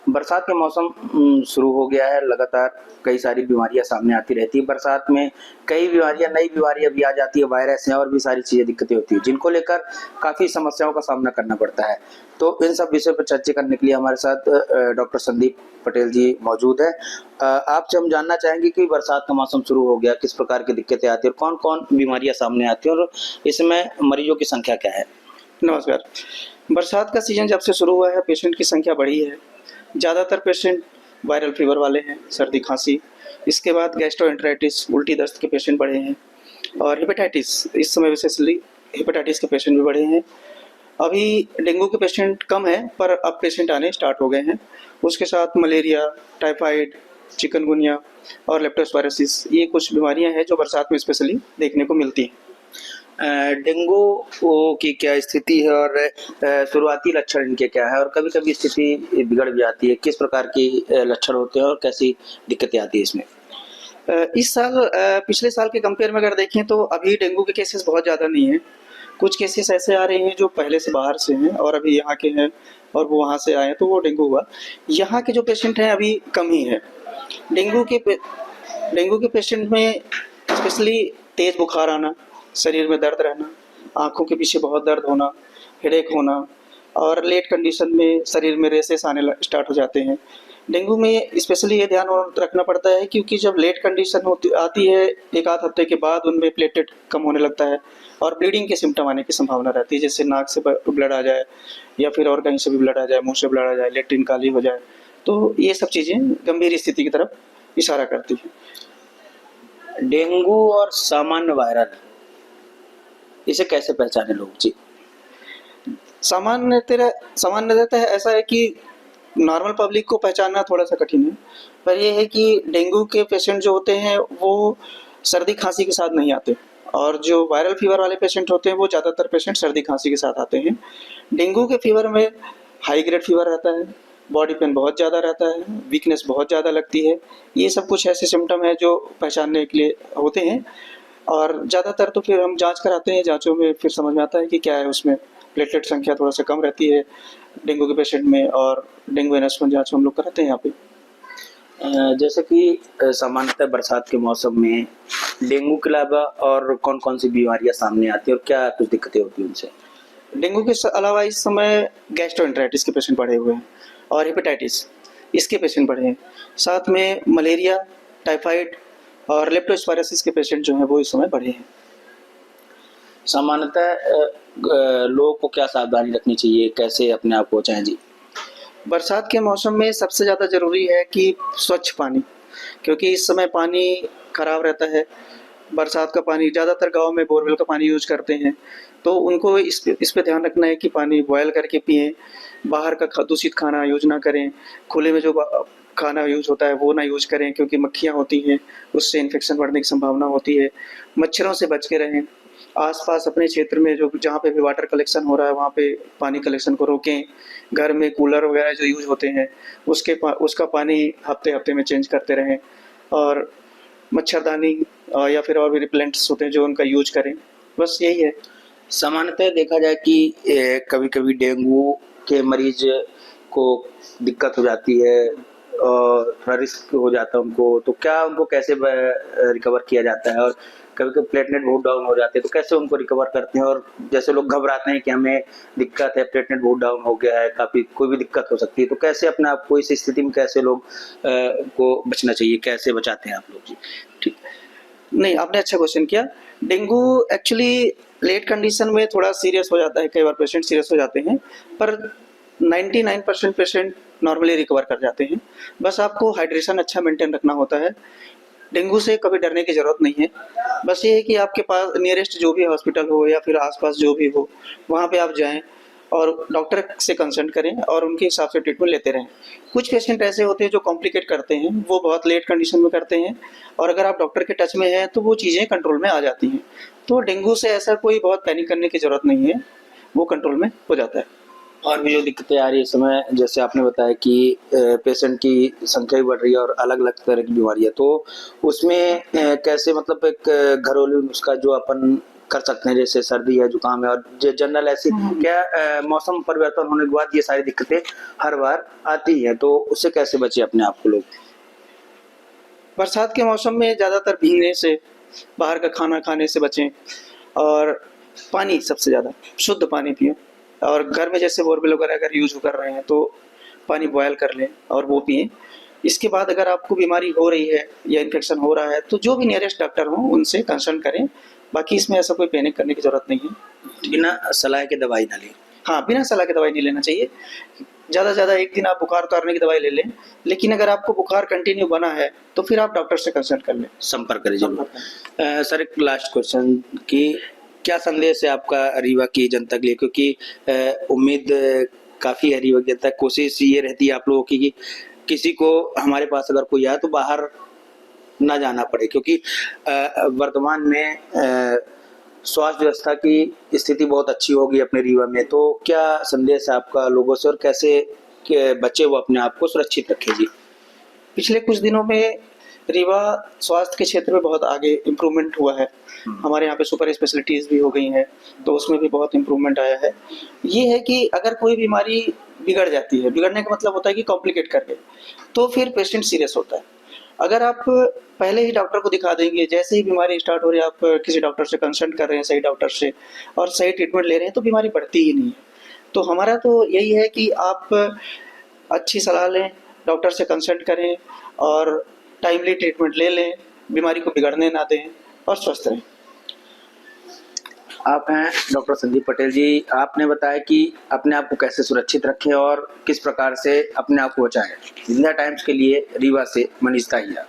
बरसात के मौसम शुरू हो गया है। लगातार कई सारी बीमारियां सामने आती रहती है। बरसात में कई बीमारियां, नई बीमारियां भी आ जाती है, वायरस हैं और भी सारी चीजें, दिक्कतें होती है, जिनको लेकर काफी समस्याओं का सामना करना पड़ता है। तो इन सब विषय पर चर्चा करने के लिए हमारे साथ डॉक्टर संदीप पटेल जी मौजूद है। आपसे हम जानना चाहेंगे कि बरसात का मौसम शुरू हो गया, किस प्रकार की दिक्कतें आती है और कौन कौन बीमारियां सामने आती है और इसमें मरीजों की संख्या क्या है। नमस्कार। बरसात का सीज़न जब से शुरू हुआ है, पेशेंट की संख्या बढ़ी है। ज़्यादातर पेशेंट वायरल फीवर वाले हैं, सर्दी खांसी। इसके बाद गैस्ट्रोएंटेराइटिस, उल्टी दस्त के पेशेंट बढ़े हैं और हेपेटाइटिस, इस समय विशेषली हेपेटाइटिस के पेशेंट भी बढ़े हैं। अभी डेंगू के पेशेंट कम हैं, पर अब पेशेंट आने स्टार्ट हो गए हैं। उसके साथ मलेरिया, टाइफाइड, चिकनगुनिया और लेप्टोस्पायरोसिस, ये कुछ बीमारियां हैं जो बरसात में स्पेशली देखने को मिलती हैं। डेंगू की क्या स्थिति है और शुरुआती लक्षण इनके क्या है और कभी-कभी स्थिति बिगड़ भी जाती है, किस प्रकार की लक्षण होते हैं और कैसी दिक्कतें आती है इसमें? इस साल पिछले साल के कंपेयर में अगर देखें तो अभी डेंगू के केसेस बहुत ज़्यादा नहीं हैं। कुछ केसेस ऐसे आ रहे हैं जो पहले से बाहर से हैं और अभी यहाँ के हैं और वो वहाँ से आए तो वो डेंगू हुआ। यहाँ के जो पेशेंट हैं अभी कम ही हैं। डेंगू के डेंगू के पेशेंट में स्पेशली तेज़ बुखार आना, शरीर में दर्द रहना, आँखों के पीछे बहुत दर्द होना, हेडेक होना और लेट कंडीशन में शरीर में रेशेस आने स्टार्ट हो जाते हैं। डेंगू में स्पेशली ये ध्यान रखना पड़ता है क्योंकि जब लेट कंडीशन होती आती है, एक आध हफ्ते के बाद उनमें प्लेटलेट कम होने लगता है और ब्लीडिंग के सिम्टम आने की संभावना रहती है, जैसे नाक से ब्लड आ जाए या फिर और कहीं से भी ब्लड आ जाए, मुंह से ब्लड आ जाए, लेट्रिन काली हो जाए। तो ये सब चीज़ें गंभीर स्थिति की तरफ इशारा करती हैं। डेंगू और सामान्य वायरल, इसे कैसे पहचाने लोग जी? सामान्यतः ऐसा है कि नॉर्मल पब्लिक को पहचानना थोड़ा सा कठिन है, पर यह है कि डेंगू के पेशेंट जो होते हैं वो सर्दी खांसी के साथ नहीं आते और जो वायरल फीवर वाले पेशेंट होते हैं वो ज़्यादातर पेशेंट सर्दी खांसी के साथ आते हैं। डेंगू के फीवर में हाई ग्रेड फीवर रहता है, बॉडी पेन बहुत ज़्यादा रहता है, वीकनेस बहुत ज़्यादा लगती है। ये सब कुछ ऐसे सिम्टम है जो पहचानने के लिए होते हैं और ज़्यादातर तो फिर हम जांच कराते हैं। जांचों में फिर समझ में आता है कि क्या है, उसमें प्लेटलेट संख्या थोड़ा सा कम रहती है डेंगू के पेशेंट में और डेंगू एनास्पन जांच हम लोग कराते हैं यहाँ पे। जैसे कि सामान्यतः बरसात के मौसम में डेंगू के अलावा और कौन कौन सी बीमारियां सामने आती है और क्या कुछ दिक्कतें होती हैं उनसे? डेंगू के अलावा इस समय गैस्ट्रोएंटेराइटिस के पेशेंट बढ़े हुए हैं और हेपेटाइटिस, इसके पेशेंट बढ़े हैं। साथ में मलेरिया, टाइफाइड और लेप्टोस्पायरोसिस के पेशेंट जो हैं वो इस समय बढ़े हैं। सामान्यतः लोगों को क्या सावधानी रखनी चाहिए, कैसे अपने आप को बचाएं जी? बरसात के मौसम में सबसे ज़्यादा ज़रूरी है कि स्वच्छ पानी, क्योंकि इस समय पानी खराब रहता है। बरसात का पानी ज़्यादातर गांव में बोरवेल का पानी यूज करते हैं, तो उनको इस पे ध्यान रखना है कि पानी बॉयल करके पिएं। बाहर का दूषित खाना यूज ना करें। खुले में जो खाना यूज होता है वो ना यूज करें, क्योंकि मक्खियाँ होती हैं, उससे इन्फेक्शन बढ़ने की संभावना होती है। मच्छरों से बच के रहें। आसपास अपने क्षेत्र में जो जहाँ पे भी वाटर कलेक्शन हो रहा है वहाँ पे पानी कलेक्शन को रोकें। घर में कूलर वगैरह जो यूज होते हैं उसका पानी हफ्ते में चेंज करते रहें और मच्छरदानी या फिर और भी रिपेलेंट्स होते हैं जो उनका यूज करें। बस यही है। सामान्यतः देखा जाए कि कभी-कभी डेंगू के मरीज को दिक्कत हो जाती है और थोड़ा रिस्क हो जाता है उनको, तो क्या उनको कैसे रिकवर किया जाता है और कभी-कभी प्लेटलेट बहुत डाउन हो जाते हैं, तो कैसे उनको रिकवर करते हैं? और जैसे लोग घबराते हैं कि हमें दिक्कत है, प्लेटलेट बहुत डाउन हो गया है, काफ़ी कोई भी दिक्कत हो सकती है, तो कैसे अपने आप को इस स्थिति में कैसे लोग को बचना चाहिए, कैसे बचाते हैं आप लोग जी? ठीक, नहीं, आपने अच्छा क्वेश्चन किया। डेंगू एक्चुअली लेट कंडीशन में थोड़ा सीरियस हो जाता है, कई बार पेशेंट सीरियस हो जाते हैं, पर 99% पेशेंट नॉर्मली रिकवर कर जाते हैं। बस आपको हाइड्रेशन अच्छा मेंटेन रखना होता है। डेंगू से कभी डरने की ज़रूरत नहीं है। बस ये है कि आपके पास नियरेस्ट जो भी हॉस्पिटल हो या फिर आसपास जो भी हो वहाँ पे आप जाएं और डॉक्टर से कंसल्ट करें और उनके हिसाब से ट्रीटमेंट लेते रहें। कुछ पेशेंट ऐसे होते हैं जो कॉम्प्लिकेट करते हैं, वो बहुत लेट कंडीशन में करते हैं और अगर आप डॉक्टर के टच में हैं तो वो चीज़ें कंट्रोल में आ जाती हैं। तो डेंगू से ऐसा कोई बहुत पैनिक करने की ज़रूरत नहीं है, वो कंट्रोल में हो जाता है। और भी जो दिक्कतें आ रही है इस समय, जैसे आपने बताया कि पेशेंट की संख्या भी बढ़ रही है और अलग-अलग तरह की बीमारी है, तो उसमें कैसे मतलब एक घरेलू नुस्खा जो अपन कर सकते हैं, जैसे सर्दी है, जुकाम है और जनरल ऐसी क्या मौसम परिवर्तन होने के बाद ये सारी दिक्कतें हर बार आती हैं, तो उससे कैसे बचे अपने आप को लोग? बरसात के मौसम में ज़्यादातर भीगने से, बाहर का खाना खाने से बचें और पानी सबसे ज़्यादा शुद्ध पानी पिएं। और घर में जैसे बोरवेल वगैरह अगर यूज़ कर रहे हैं तो पानी बॉयल कर लें और वो पिएं। इसके बाद अगर आपको बीमारी हो रही है या इन्फेक्शन हो रहा है तो जो भी नियरेस्ट डॉक्टर हों उनसे कंसल्ट करें। बाकी इसमें ऐसा कोई पैनिक करने की ज़रूरत नहीं है। बिना सलाह के दवाई ना लें। हाँ, बिना सलाह के दवाई नहीं लेना चाहिए। ज़्यादा से ज़्यादा 1 दिन आप बुखार उतारने की दवाई ले लें, लेकिन अगर आपको बुखार कंटिन्यू बना है तो फिर आप डॉक्टर से कंसल्ट कर लें। संपर्क करें जरूर। सर एक लास्ट क्वेश्चन कि क्या संदेश है आपका रीवा की जनता के लिए, क्योंकि उम्मीद काफ़ी है रीवा की जनता, कोशिश ये रहती है आप लोगों की कि किसी को हमारे पास अगर कोई आए तो बाहर ना जाना पड़े, क्योंकि वर्तमान में स्वास्थ्य व्यवस्था की स्थिति बहुत अच्छी होगी अपने रीवा में, तो क्या संदेश है आपका लोगों से और कैसे के बच्चे वो अपने आप को सुरक्षित रखें जी? पिछले कुछ दिनों में रीवा स्वास्थ्य के क्षेत्र में बहुत आगे इम्प्रूवमेंट हुआ है। हमारे यहाँ पे सुपर स्पेशलिटीज़ भी हो गई हैं, तो उसमें भी बहुत इम्प्रूवमेंट आया है। ये है कि अगर कोई बीमारी बिगड़ जाती है, बिगड़ने का मतलब होता है कि कॉम्प्लिकेट कर गई, तो फिर पेशेंट सीरियस होता है। अगर आप पहले ही डॉक्टर को दिखा देंगे, जैसे ही बीमारी स्टार्ट हो रही है आप किसी डॉक्टर से कंसल्ट कर रहे हैं, सही डॉक्टर से, और सही ट्रीटमेंट ले रहे हैं, तो बीमारी बढ़ती ही नहीं है। तो हमारा तो यही है कि आप अच्छी सलाह लें, डॉक्टर से कंसल्ट करें और टाइमली ट्रीटमेंट ले लें, बीमारी को बिगड़ने ना दें और स्वस्थ रहें। आप हैं डॉक्टर संदीप पटेल जी, आपने बताया कि अपने आप को कैसे सुरक्षित रखें और किस प्रकार से अपने आप को बचाएं। इंडिया टाइम्स के लिए रीवा से मनीष ताहिया।